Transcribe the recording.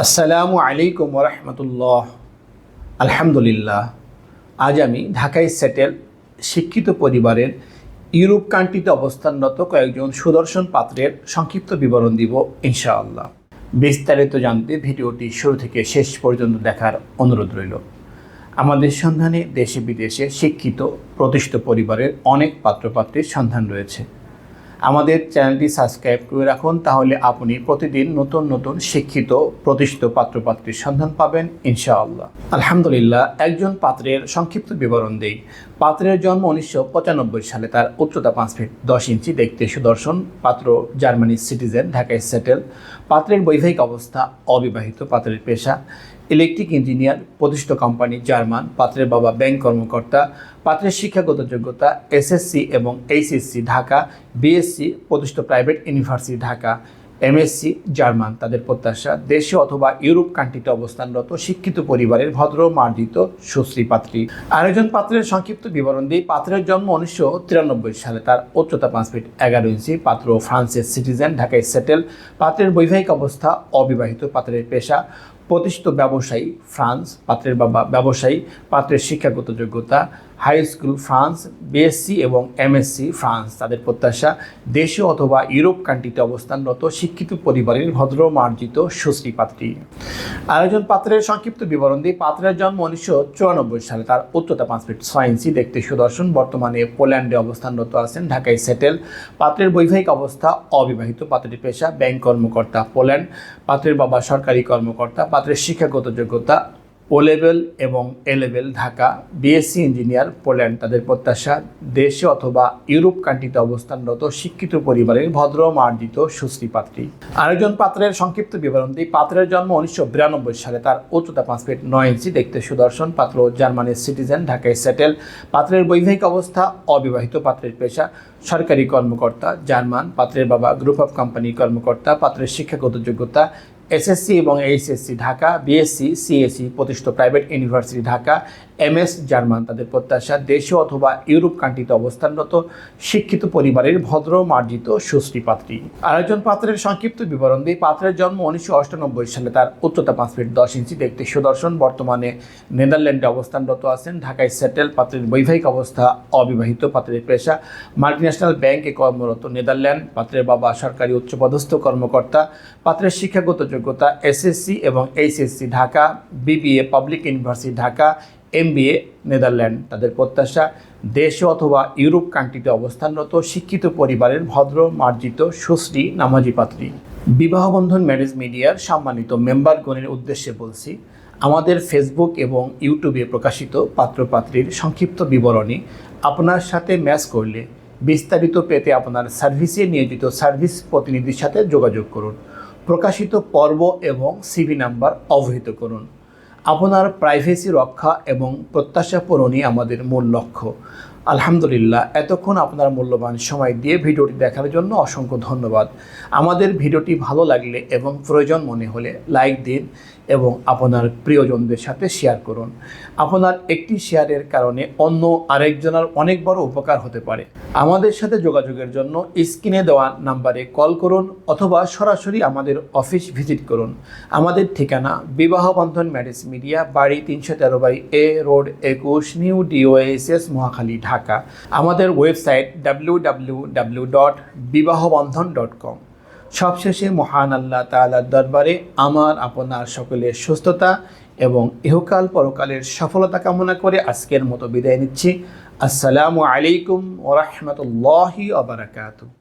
আসসালামু আলাইকুম ওরহমতুল্লাহ। আলহামদুলিল্লাহ। আজ আমি ঢাকায় সেটেল শিক্ষিত পরিবারের ইউরোপ কান্ট্রিতে অবস্থানরত কয়েকজন সুদর্শন পাত্রের সংক্ষিপ্ত বিবরণ দিব ইনশাআল্লাহ। বিস্তারিত জানতে ভিডিওটি শুরু থেকে শেষ পর্যন্ত দেখার অনুরোধ রইল। আমাদের সন্ধানে দেশে বিদেশে শিক্ষিত প্রতিষ্ঠিত পরিবারের অনেক পাত্রপাত্রীর সন্ধান রয়েছে। আমাদের চ্যানেলটি সাবস্ক্রাইব করে রাখুন, তাহলে আপনি প্রতিদিন নতুন নতুন শিক্ষিত প্রতিষ্ঠিত পাত্রপাত্রীর সন্ধান পাবেন ইনশাআল্লাহ। আলহামদুলিল্লাহ। একজন পাত্রের সংক্ষিপ্ত বিবরণ দেই। পাত্রের জন্ম 1995 সালে। তার উচ্চতা 5 ফিট 10 ইঞ্চি, দেখতে সুদর্শন। পাত্র জার্মানির সিটিজেন, ঢাকায় সেটেল। পাত্রের বৈবাহিক অবস্থা অবিবাহিত। পাত্রের পেশা ইলেকট্রিক ইঞ্জিনিয়ার, প্রতিষ্ঠিত কোম্পানি জার্মান। পাত্রের বাবা ব্যাংক কর্মকর্তা। পাত্রের শিক্ষাগত যোগ্যতা এসএসসি এবং এইচএসসি ঢাকা, বিএসসি প্রতিষ্ঠিত private university Dhaka, MSc German. তাদের প্রত্যাশা দেশে অথবা ইউরোপ কান্ট্রিতে অবস্থানরত শিক্ষিত পরিবারের ভদ্র মার্জিত সুশ্রী পাত্রী। আরেকজন পাত্রের সংক্ষিপ্ত বিবরণ দিই। পাত্রের জন্ম 1993 সালে। তার উচ্চতা 5 ফিট 11 ইঞ্চি। পাত্র ফ্রান্সের সিটিজেন, ঢাকায় সেটেল। পাত্রের বৈবাহিক অবস্থা অবিবাহিত। পাত্রের পেশা প্রতিষ্ঠিত ব্যবসায়ী ফ্রান্স। পাত্রের বাবা ব্যবসায়ী। পাত্রের শিক্ষাগত যোগ্যতা হাই স্কুল ফ্রান্স, বিএসসি এবং এমএসসি ফ্রান্স। তাদের প্রত্যাশা দেশে অথবা ইউরোপ কান্ট্রিতে অবস্থানরত শিক্ষিত পরিবারের ভদ্র মার্জিত সুশ্রী পাত্রী। আরেকজন পাত্রের সংক্ষিপ্ত বিবরণ দিই। পাত্রের জন্ম 1994 সালে। তার উচ্চতা 5 ফিট 6 ইঞ্চি, দেখতে সুদর্শন। বর্তমানে পোল্যান্ডে অবস্থানরত আছেন, ঢাকায় সেটেল। পাত্রের বৈবাহিক অবস্থা অবিবাহিত। পাত্রের পেশা ব্যাংক কর্মকর্তা পোল্যান্ড। পাত্রের বাবা সরকারি কর্মকর্তা। পাত্রের শিক্ষাগত যোগ্যতা ও লেভেল এবং এ level Dhaka, BSc engineer Poland. তাদের প্রত্যাশা দেশে অথবা ইউরোপ কান্ট্রিতে অবস্থানরত শিক্ষিত পরিবারের ভদ্র মার্জিত সুশ্রী পাত্রী। আরেকজন পাত্রের সংক্ষিপ্ত বিবরণ দিই। পাত্রের জন্ম 1992 সালে। তার উচ্চতা 5 ফিট 9 ইঞ্চি, দেখতে সুদর্শন। পাত্র জার্মানির সিটিজেন, ঢাকায় সেটেল। পাত্রের বৈবাহিক অবস্থা অবিবাহিত। পাত্রের পেশা সরকারি কর্মকর্তা জার্মান। পাত্রের বাবা গ্রুপ অফ কোম্পানি কর্মকর্তা। পাত্রের শিক্ষাগত যোগ্যতা এসএসসি এবং এইচএসসি ঢাকা, বিএসসি সিএসসি প্রতিষ্ঠিত private university Dhaka, MS German. তাদের প্রত্যাশা দেশে অথবা ইউরোপ কান্ট্রিতে অবস্থানরত শিক্ষিত পরিবারের ভদ্র মার্জিত সুশ্রী পাত্রী। আরেকজন পাত্রের সংক্ষিপ্ত বিবরণ দিই। পাত্রের জন্ম 1998 সালে। তার উচ্চতা 5 ফিট 10 ইঞ্চি, দেখতে সুদর্শন। বর্তমানে নেদারল্যান্ডে অবস্থানরত আছেন, ঢাকায় সেটেল। পাত্রের বৈবাহিক অবস্থা অবিবাহিত। পাত্রের পেশা মাল্টিন্যাশনাল ব্যাংকে কর্মরত নেদারল্যান্ড। পাত্রের বাবা সরকারি উচ্চপদস্থ কর্মকর্তা। পাত্রের শিক্ষাগত যোগ্যতা এসএসসি এবং HSC Dhaka, BBA public university Dhaka, MBA Netherland. তাদের প্রত্যাশা দেশে অথবা ইউরোপ কান্ট্রিতে অবস্থানরত শিক্ষিত পরিবারের ভদ্র মার্জিত সুশ্রী নামাজি পাত্রী। বিবাহবন্ধন ম্যারেজ মিডিয়ার সম্মানিত মেম্বারগণের উদ্দেশ্যে বলছি, আমাদের ফেসবুক এবং ইউটিউবে প্রকাশিত পাত্রপাত্রীর সংক্ষিপ্ত বিবরণী আপনার সাথে ম্যাচ করলে বিস্তারিত পেতে আপনার সার্ভিসে নিয়োজিত সার্ভিস প্রতিনিধির সাথে যোগাযোগ করুন। প্রকাশিত পর্ব এবং সিভি নাম্বার অবহিত করুন। আপনার প্রাইভেসি রক্ষা এবং প্রত্যাশা পূরণই আমাদের মূল লক্ষ্য। আলহামদুলিল্লাহ। এতক্ষণ আপনার মূল্যবান সময় দিয়ে ভিডিওটি দেখার জন্য অসংখ্য ধন্যবাদ। আমাদের ভিডিওটি ভালো লাগলে এবং প্রয়োজন মনে হলে লাইক দিন এবং আপনার প্রিয়জনদের সাথে শেয়ার করুন। আপনার একটি শেয়ারের কারণে অন্য আরেকজনের অনেক বড় উপকার হতে পারে। আমাদের সাথে যোগাযোগের জন্য স্ক্রিনে দেওয়া নাম্বারে কল করুন অথবা সরাসরি আমাদের অফিস ভিজিট করুন। আমাদের ঠিকানা বিবাহবন্ধন ম্যারেজ মিডিয়া, বাড়ি 313/A road 21, new DOSS, Mohakhali, Dhaka. আমাদের ওয়েবসাইট www.bibahobandhon.com। সবশেষে মহান আল্লাহ তাআলার দরবারে আমার আপনার সকলের সুস্থতা এবং ইহকাল পরকালের সফলতা কামনা করে আজকের মতো বিদায় নিচ্ছি। আসসালামু আলাইকুম ওয়া রাহমাতুল্লাহি ওয়া বারাকাতুহু।